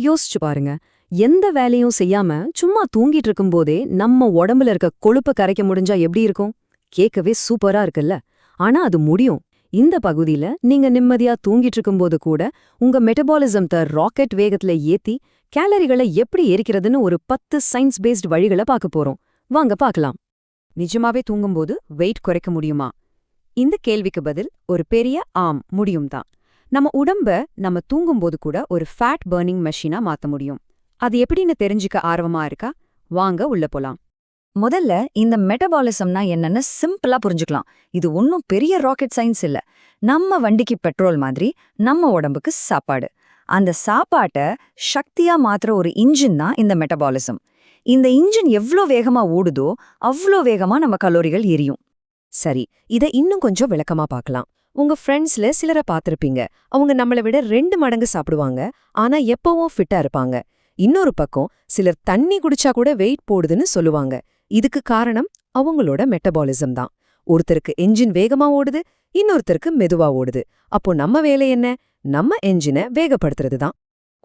யோசிச்சு பாருங்க, எந்த வேலையும் செய்யாம சும்மா தூங்கிட்டு இருக்கும்போதே நம்ம உடம்புல இருக்க கொழுப்பை கரைக்க முடிஞ்சா எப்படி இருக்கும்? கேட்கவே சூப்பரா இருக்குல்ல? ஆனா அது முடியும். இந்த பகுதியில நீங்க நிம்மதியா தூங்கிட்டு இருக்கும்போது கூட உங்க மெட்டபாலிசத்தை ராக்கெட் வேகத்துல ஏத்தி கேலரிகளை எப்படி எரிக்கிறதுன்னு ஒரு 10 சயின்ஸ் பேஸ்ட் வழிகளை பார்க்க போறோம். வாங்க பார்க்கலாம். நிஜமாவே தூங்கும்போது வெயிட் குறைக்க முடியுமா? இந்த கேள்விக்கு பதில் ஒரு பெரிய ஆம், முடியும் தான். நம்ம உடம்ப நம்ம தூங்கும்போது கூட ஒரு ஃபேட் பர்னிங் மெஷினா மாத்த முடியும். அது எப்படின்னு தெரிஞ்சுக்க ஆர்வமா இருக்கா? வாங்க உள்ள போலாம். முதல்ல இந்த மெட்டபாலிசம்னா என்னன்னு சிம்பிளா புரிஞ்சுக்கலாம். இது ஒன்றும் பெரிய ராக்கெட் சயின்ஸ் இல்ல. நம்ம வண்டிக்கு பெட்ரோல் மாதிரி நம்ம உடம்புக்கு சாப்பாடு. அந்த சாப்பாட்டை சக்தியா மாத்துற ஒரு இன்ஜின் தான் இந்த மெட்டபாலிசம். இந்த இன்ஜின் எவ்வளோ வேகமா ஓடுதோ அவ்வளோ வேகமா நம்ம கலோரிகள் எரியும். சரி, இத இன்னும் கொஞ்சம் விளக்கமா பார்க்கலாம். உங்க ஃப்ரெண்ட்ஸ்ல சிலரை பார்த்திருப்பீங்க. அவங்க நம்மளை விட 2 மடங்கு சாப்பிடுவாங்க, ஆனா எப்பவும் ஃபிட்டா இருப்பாங்க. இன்னொரு பக்கம் சிலர் தண்ணி குடிச்சா கூட வெயிட் போடுதுன்னு சொல்லுவாங்க. இதுக்கு காரணம் அவங்களோட மெட்டபாலிசம் தான். ஒருத்தருக்கு என்ஜின் வேகமா ஓடுது, இன்னொருத்தருக்கு மெதுவா ஓடுது. அப்போ நம்ம வேலை என்ன? நம்ம என்ஜினை வேகப்படுத்துறது தான்.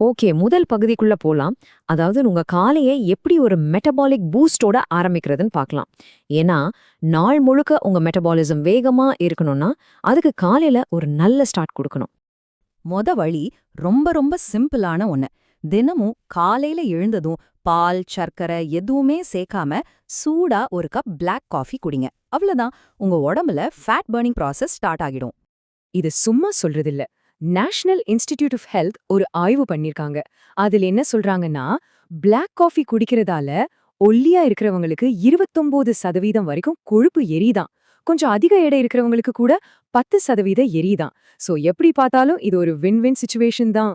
ஓகே, முதல் பகுதிக்குள்ள போலாம். அதாவது உங்க காலையை எப்படி ஒரு மெட்டபாலிக் பூஸ்டோட ஆரம்பிக்கிறதுன்னு பார்க்கலாம். ஏன்னா நாள் முழுக்க உங்க மெட்டபாலிசம் வேகமா இருக்கணும்னா அதுக்கு காலையில ஒரு நல்ல ஸ்டார்ட் கொடுக்கணும். வழி ரொம்ப ரொம்ப சிம்பிளான ஒண்ணு. தினமும் காலையில எழுந்ததும் பால், சர்க்கரை எதுவுமே சேர்க்காம சூடா ஒரு கப் பிளாக் காஃபி குடிங்க. அவ்வளவுதான், உங்க உடம்புல ஃபேட் பர்னிங் ப்ராசஸ் ஸ்டார்ட் ஆகிடும். இது சும்மா சொல்றதில்ல. நேஷனல் இன்ஸ்டிடியூட் ஆஃப் ஹெல்த் ஒரு ஆய்வு பண்ணிருக்காங்க. அதுல என்ன சொல்றாங்கன்னா, பிளாக் காஃபி குடிக்கிறதால ஒல்லியா இருக்கிறவங்களுக்கு 29% வரைக்கும் கொழுப்பு எரியுதாம். கொஞ்சம் அதிக எடை இருக்கிறவங்களுக்கு கூட 10% எரியுதாம். சோ எப்படி பார்த்தாலும் இது ஒரு வின்-வின் சிச்சுவேஷன் தான்.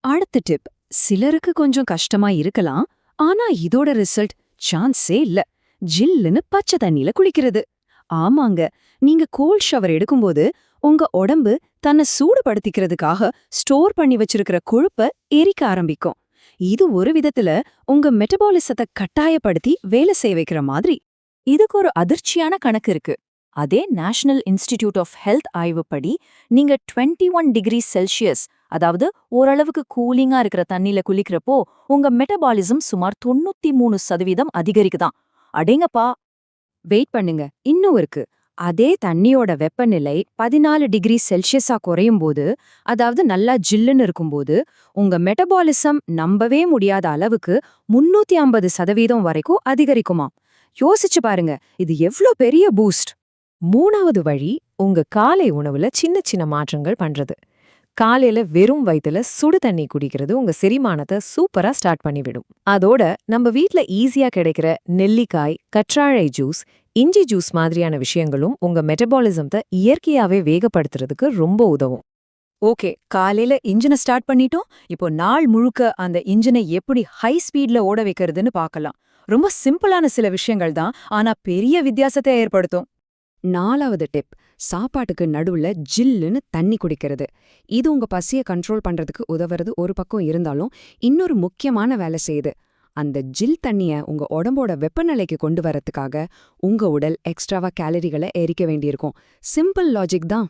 அடுத்த டிப், சிலருக்கு கொஞ்சம் கஷ்டமா இருக்கலாம். ஆனா இதோட ரிசல்ட் சான்ஸே இல்ல. ஜில்லுன்னு பச்சை தண்ணியில குளிக்கிறது. ஆமாங்க, நீங்க கோல்ட் ஷவர் எடுக்கும்போது உங்க உடம்பு தன்னை சூடுபடுத்திக்கிறதுக்காக ஸ்டோர் பண்ணி வச்சிருக்கிற கொழுப்ப எரிக்க ஆரம்பிக்கும். இது ஒரு விதத்துல உங்க மெட்டபாலிசத்தை கட்டாயப்படுத்தி வேலை செய்ய வைக்கிற மாதிரி. இதுக்கு ஒரு அதிர்ச்சியான கணக்கு இருக்கு. அதே நேஷனல் இன்ஸ்டிடியூட் ஆஃப் ஹெல்த் ஆய்வுப்படி நீங்க 21 டிகிரி செல்சியஸ், அதாவது ஓரளவுக்கு கூலிங்கா இருக்கிற தண்ணியில குளிக்கிறப்போ உங்க மெட்டபாலிசம் சுமார் 93% அதிகரிக்குதான். அடேங்கப்பா! வெயிட் பண்ணுங்க, இன்னும் இருக்கு. அதே தண்ணியோட வெப்பநிலை 14 டிகிரி செல்சியஸா குறையும் போது, அதாவது நல்லா ஜில்லுன்னு இருக்கும்போது, உங்க மெட்டபாலிசம் நம்பவே முடியாத அளவுக்கு 350% வரைக்கும் அதிகரிக்குமா? யோசிச்சு பாருங்க, இது எவ்ளோ பெரிய பூஸ்ட். 3வது வழி, உங்க காலை உணவுல சின்ன சின்ன மாற்றங்கள் பண்றது. காலையில வெறும் வயித்துல சுடு தண்ணி குடிக்கிறது உங்க செரிமானத்தை சூப்பரா ஸ்டார்ட் பண்ணிவிடும். அதோட நம்ம வீட்ல ஈஸியா கிடைக்கிற நெல்லிக்காய், கற்றாழை ஜூஸ், இஞ்சி ஜூஸ் மாதிரியான விஷயங்களும் உங்க மெட்டபாலிசத்தை இயற்கையாவே வேகப்படுத்துறதுக்கு ரொம்ப உதவும். ஓகே, காலையில இன்ஜினை ஸ்டார்ட் பண்ணிட்டோம். இப்போ நாள் முழுக்க அந்த இன்ஜினை எப்படி ஹை ஸ்பீட்ல ஓட வைக்கிறதுன்னு பார்க்கலாம். ரொம்ப சிம்பிளான சில விஷயங்கள் தான், ஆனா பெரிய வித்தியாசத்தை ஏற்படுத்தும். 4வது டிப், சாப்பாட்டுக்கு நடுவுல ஜில்லுன்னு தண்ணி குடிக்கிறது. இது உங்க பசியை கண்ட்ரோல் பண்றதுக்கு உதவுறது ஒரு பக்கம் இருந்தாலும் இன்னொரு முக்கியமான வேலை செய்யுது. அந்த ஜில் தண்ணிய உங்க உடம்போட வெப்பநிலைக்கு கொண்டு வரதுக்காக உங்க உடல் எக்ஸ்ட்ராவா கேலரிகளை எரிக்க வேண்டியிருக்கும். சிம்பிள் லாஜிக் தான்.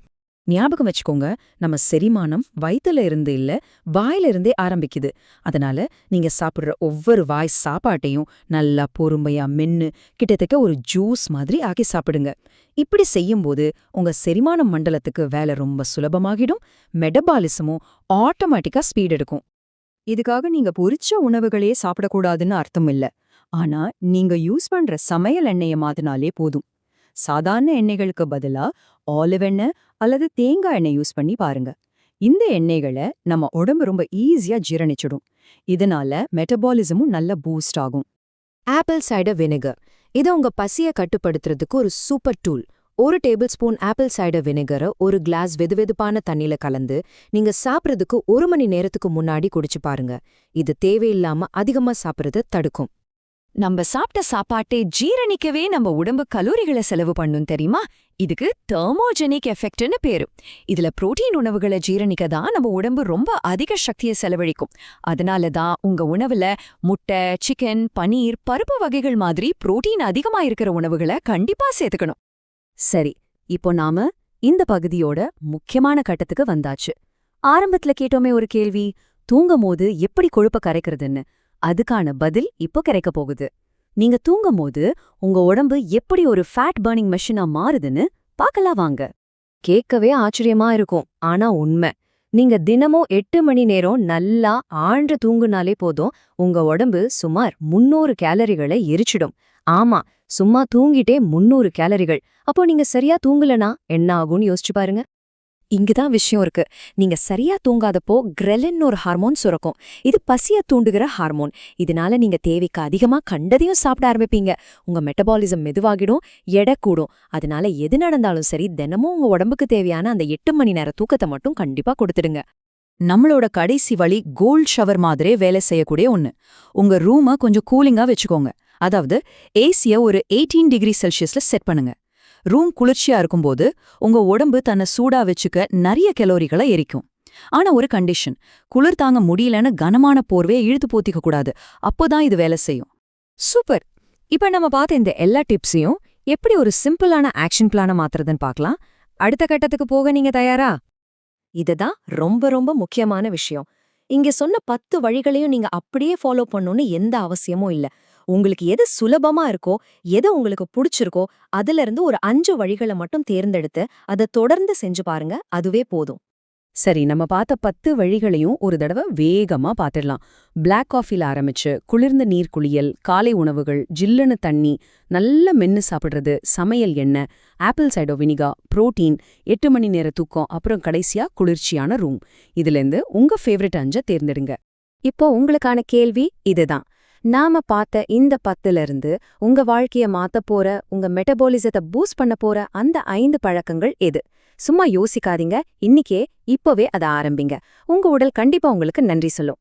ஞாபகம் வச்சுக்கோங்க, நம்ம செரிமானம் வயித்துல இருந்து இல்ல, வாயில இருந்தே ஆரம்பிக்குது. அதனால நீங்க சாப்பிடுற ஒவ்வொரு வாய் சாப்பாட்டையும் நல்லா பொறுமையா மென்னு கிட்டத்தட்ட ஒரு ஜூஸ் மாதிரி ஆக்கி சாப்பிடுங்க. இப்படி செய்யும்போது உங்க செரிமான மண்டலத்துக்கு வேலை ரொம்ப சுலபமாகிடும். மெட்டபாலிசமும் ஆட்டோமேட்டிக்கா ஸ்பீட் எடுக்கும். இதுக்காக நீங்க பொரிச்ச உணவுகளே சாப்பிடக்கூடாதுன்னு அர்த்தம் இல்ல. ஆனா நீங்க யூஸ் பண்ற சமையல் எண்ணெயை மாத்தினாலே போதும். சாதாரண எண்ணெய்களுக்கு பதிலா ஆலிவ் எண்ணெய் அல்லது தேங்காய் எண்ணெய் யூஸ் பண்ணி பாருங்க. இந்த எண்ணெய்களை நம்ம உடம்பு ரொம்ப ஈஸியா ஜீரணிச்சிடும். இதனால மெட்டபாலிசமும் நல்ல பூஸ்ட் ஆகும். ஆப்பிள் சைடர் வினிகர், இது உங்க பசியை கட்டுப்படுத்துறதுக்கு ஒரு super tool. 1 table spoon apple cider வினிகரை ஒரு கிளாஸ் வெதுவெதுப்பான தண்ணியில கலந்து நீங்க சாப்பிட்றதுக்கு 1 மணி நேரத்துக்கு முன்னாடி குடிச்சு பாருங்க. இது தேவையில்லாம அதிகமா சாப்பிட்றத தடுக்கும். நம்ம சாப்பிட்ட சாப்பாட்டை ஜீரணிக்கவே நம்ம உடம்பு கலோரிகளை செலவு பண்ணும் தெரியுமா? இதுக்கு தெர்மோஜெனிக் எஃபெக்ட்னு பேரு. இதுல புரோட்டீன் உணவுகளை ஜீரணிக்க தான் நம்ம உடம்பு ரொம்ப அதிக சக்தியை செலவழிக்கும். அதனால தான் உங்க உணவுல முட்டை, சிக்கன், பனீர், பருப்பு வகைகள் மாதிரி புரோட்டீன் அதிகமா இருக்கிற உணவுகளை கண்டிப்பா சேர்த்துக்கணும். சரி, இப்போ நாம இந்த பகுதியோட முக்கியமான கட்டத்துக்கு வந்தாச்சு. ஆரம்பத்துல கேட்டோமே ஒரு கேள்வி, தூங்கும்போது எப்படி கொழுப்ப கரைக்கிறதுன்னு அதுக்கான பதில் இப்போ கிடைக்க போகுது. நீங்க தூங்கும்போது உங்க உடம்பு எப்படி ஒரு ஃபேட் பர்னிங் மெஷினா மாறுதுன்னு பார்க்கலாம் வாங்க. கேட்கவே ஆச்சரியமா இருக்கும், ஆனா உண்மை. நீங்க தினமும் 8 மணி நேரம் நல்லா ஆழ்ந்து தூங்குனாலே போதும், உங்க உடம்பு சுமார் 300 கேலரிகளை எரிச்சிடும். ஆமா, சும்மா தூங்கிட்டே 300 கேலரிகள். அப்போ நீங்க சரியா தூங்கலனா என்ன ஆகும்னு யோசிச்சு பாருங்க. இங்கதான் விஷயம் இருக்கு. நீங்க சரியா தூங்காதப்போ கிரெலின் ஒரு ஹார்மோன் சுரக்கும். இது பசிய தூண்டுகிற ஹார்மோன். இதனால நீங்க தேவைக்கு அதிகமா கண்டதையும் சாப்பிட ஆரம்பிப்பீங்க. உங்க மெட்டபாலிசம் மெதுவாகிடும், எடை கூடும். அதனால எது நடந்தாலும் சரி, தினமும் உங்க உடம்புக்கு தேவையான அந்த 8 மணி நேர தூக்கத்தை மட்டும் கண்டிப்பா கொடுத்துடுங்க. நம்மளோட கடைசி வழி கோல்ட் ஷவர் மாதிரியே வேலை செய்யக்கூடிய ஒண்ணு. உங்க ரூமை கொஞ்சம் கூலிங்கா வச்சுக்கோங்க. அதாவது ஏசிய ஒரு 18 டிகிரி செல்சியஸ்ல செட் பண்ணுங்க. ரூம் குளிர்ச்சியா இருக்கும்போது உங்க உடம்பு தன்னை சூடா வச்சுக்க நிறைய கலோரிகளை எரிக்கும். ஆனா ஒரு கண்டிஷன், குளிர் தாங்க முடியலன்னு கனமான போர்வையை இழுத்து போத்திக்க கூடாது. அப்போதான் இது வேலை செய்யும். சூப்பர். இப்ப நம்ம பார்த்த இந்த எல்லா டிப்ஸையும் எப்படி ஒரு சிம்பிளான ஆக்ஷன் பிளான மாத்துறதுன்னு பார்க்கலாம். அடுத்த கட்டத்துக்கு போக நீங்க தயாரா? இதுதான் ரொம்ப ரொம்ப முக்கியமான விஷயம். இங்க சொன்ன 10 வழிகளையும் நீங்க அப்படியே ஃபாலோ பண்ணணும்னு எந்த அவசியமும் இல்ல. உங்களுக்கு எது சுலபமா இருக்கோ, எது உங்களுக்கு புடிச்சிருக்கோ, அதுல இருந்து ஒரு 5 வழிகளை மட்டும் தேர்ந்தெடுத்து அதை தொடர்ந்து செஞ்சு பாருங்க. அதுவே போதும். சரி, நம்ம பார்த்த 10 வழிகளையும் ஒரு தடவை வேகமா பார்த்துடலாம். பிளாக் காஃபில ஆரம்பிச்சு குளிர்ந்த நீர் குளியல், காலை உணவுகள், ஜில்லுன்னு தண்ணி, நல்ல மென்னு சாப்பிடுறது, சமையல் எண்ணெய், ஆப்பிள் சைடர் வினிகர், புரோட்டீன், 8 மணி நேர தூக்கம், அப்புறம் கடைசியா குளிர்ச்சியான ரூம். இதுலேருந்து உங்க ஃபேவரட் 5 தேர்ந்தெடுங்க. இப்போ உங்களுக்கான கேள்வி இதுதான். நாம பார்த்த இந்த 10ல இருந்து உங்க வாழ்க்கைய மாத்தப் போற, உங்க மெட்டபாலிசத்தை பூஸ்ட் பண்ண போற அந்த 5 பழக்கங்கள் எது? சும்மா யோசிக்காதீங்க. இன்னிக்கே இப்பவே அதை ஆரம்பிங்க. உங்க உடல் கண்டிப்பா உங்களுக்கு நன்றி சொல்லும்.